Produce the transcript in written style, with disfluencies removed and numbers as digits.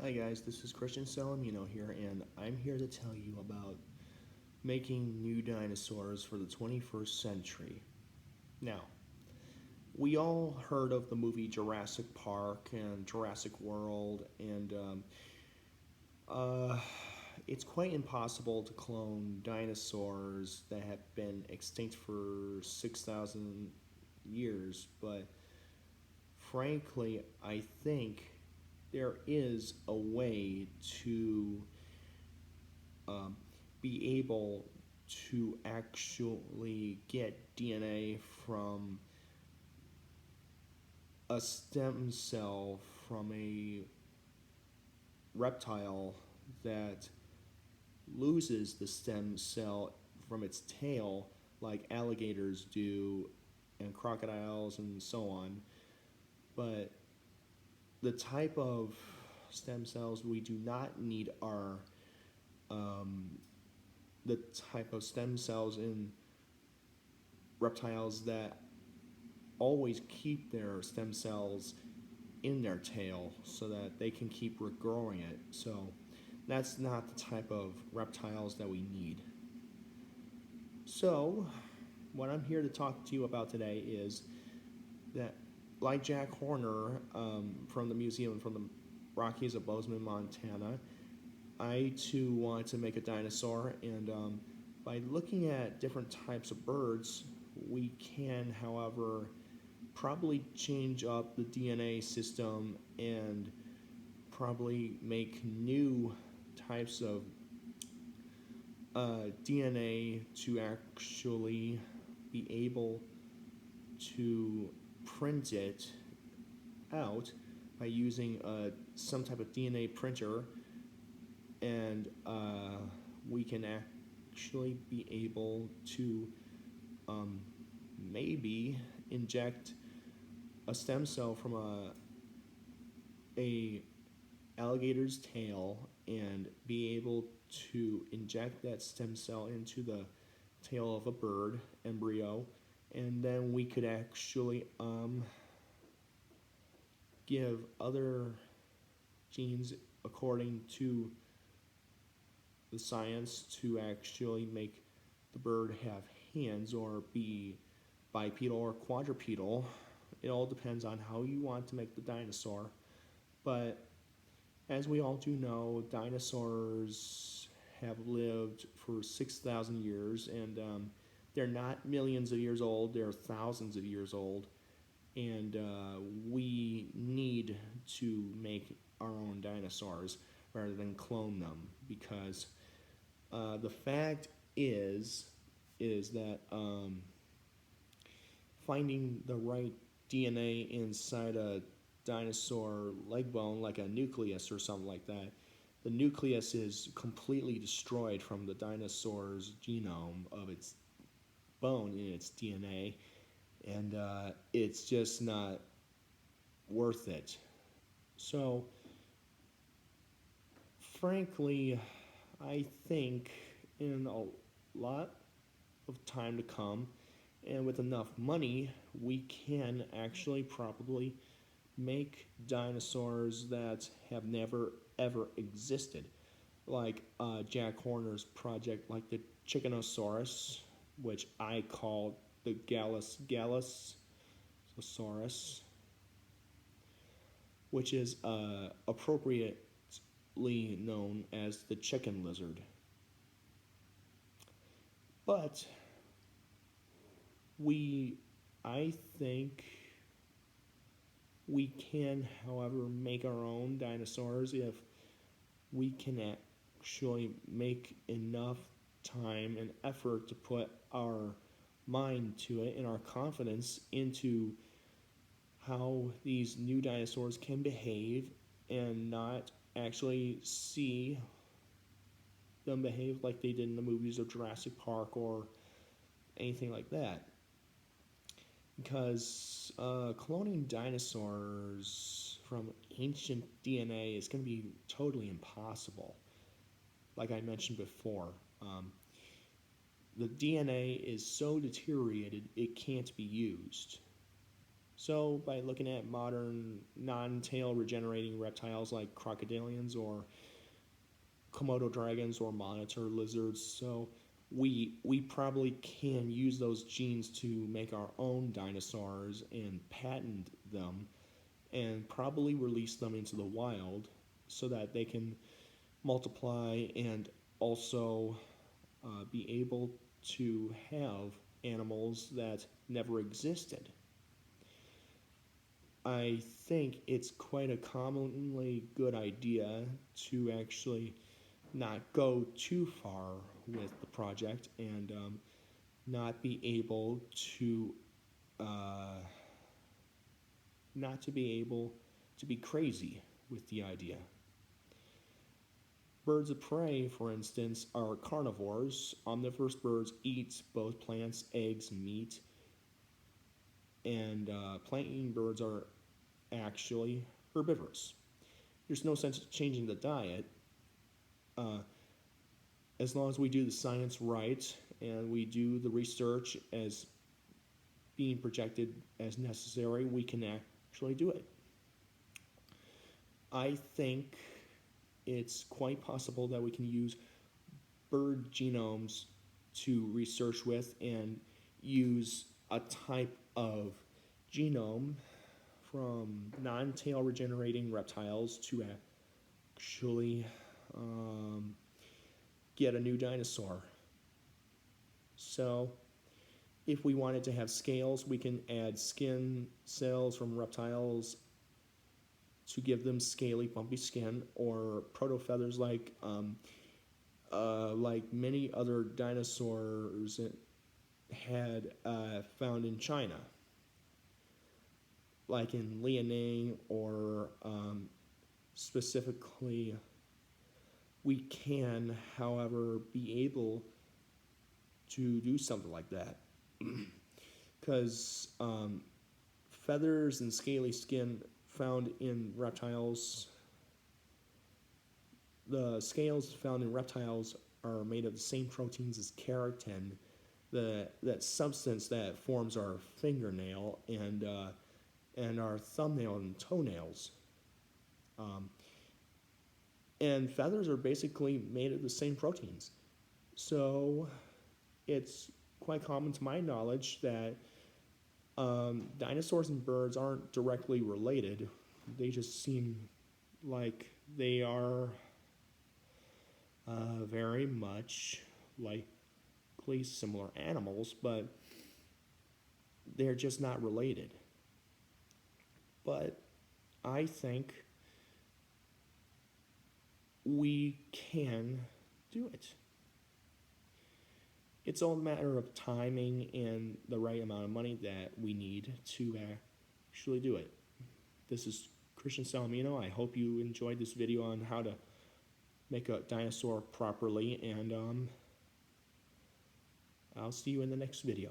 Hi guys, this is Christian Salamino here, and I'm here to tell you about making new dinosaurs for the 21st century. Now, we all heard of the movie Jurassic Park and Jurassic World, and uh, it's quite impossible to clone dinosaurs that have been extinct for 6,000 years, but frankly, I think there is a way to um, be able to actually get DNA from a stem cell from a reptile that loses the stem cell from its tail, like alligators do, and crocodiles, and so on. But the type of stem cells we do not need are um, the type of stem cells in reptiles that always keep their stem cells in their tail so that they can keep regrowing it. So that's not the type of reptiles that we need. So, what I'm here to talk to you about today is that, like Jack Horner from the museum from the Rockies of Bozeman, Montana, I too want to make a dinosaur, and by looking at different types of birds, we can, however, probably change up the DNA system and probably make new types of DNA to actually be able to print it out by using some type of DNA printer, and we can actually be able to um, maybe inject a stem cell from a alligator's tail and be able to inject that stem cell into the tail of a bird embryo, and then we could actually give other genes according to the science to actually make the bird have hands or be bipedal or quadrupedal. It all depends on how you want to make the dinosaur. But as we all do know, dinosaurs have lived for 6,000 years, and they're not millions of years old, they're thousands of years old. And we need to make our own dinosaurs rather than clone them because the fact is that finding the right DNA inside a dinosaur leg bone, like a nucleus or something like that, the nucleus is completely destroyed from the dinosaur's genome of its bone in its DNA, and it's just not worth it. So, frankly, I think in a lot of time to come, and with enough money, we can actually probably make dinosaurs that have never ever existed, like Jack Horner's project, like the Chickenosaurus, which I call the Gallus which is appropriately known as the chicken lizard. But we, I think, we can, however, make our own dinosaurs if we can actually make enough time and effort to put our mind to it and our confidence into how these new dinosaurs can behave and not actually see them behave like they did in the movies of Jurassic Park or anything like that. Because cloning dinosaurs from ancient DNA is going to be totally impossible. Like I mentioned before, the DNA is so deteriorated it can't be used. So, by looking at modern non-tail regenerating reptiles like crocodilians or Komodo dragons or monitor lizards, so we probably can use those genes to make our own dinosaurs and patent them and probably release them into the wild so that they can multiply and also be able to have animals that never existed. I think it's quite a commonly good idea to actually not go too far with the project and not be able to uh, not to be able to be crazy with the idea. Birds of prey, for instance, are carnivores. Omnivorous birds eat both plants, eggs, meat, and plant-eating birds are actually herbivorous. There's no sense of changing the diet uh, as long as we do the science right and we do the research as being projected as necessary, we can actually do it. I think it's quite possible that we can use bird genomes to research with and use a type of genome from non-tail regenerating reptiles to actually get a new dinosaur. So if we wanted to have scales, we can add skin cells from reptiles to give them scaly, bumpy skin, or protofeathers like many other dinosaurs had found in China, like in Liaoning, or specifically, we can, however, be able to do something like that. Because feathers and scaly skin found in reptiles, the scales found in reptiles are made of the same proteins as keratin, that substance that forms our fingernail and our thumbnail and toenails. And feathers are basically made of the same proteins. So it's quite common to my knowledge that dinosaurs and birds aren't directly related. They just seem like they are very much likely similar animals, but they're just not related. But I think we can do it. It's all a matter of timing and the right amount of money that we need to actually do it. This is Christian Salamino. I hope you enjoyed this video on how to make a dinosaur properly, and I'll see you in the next video.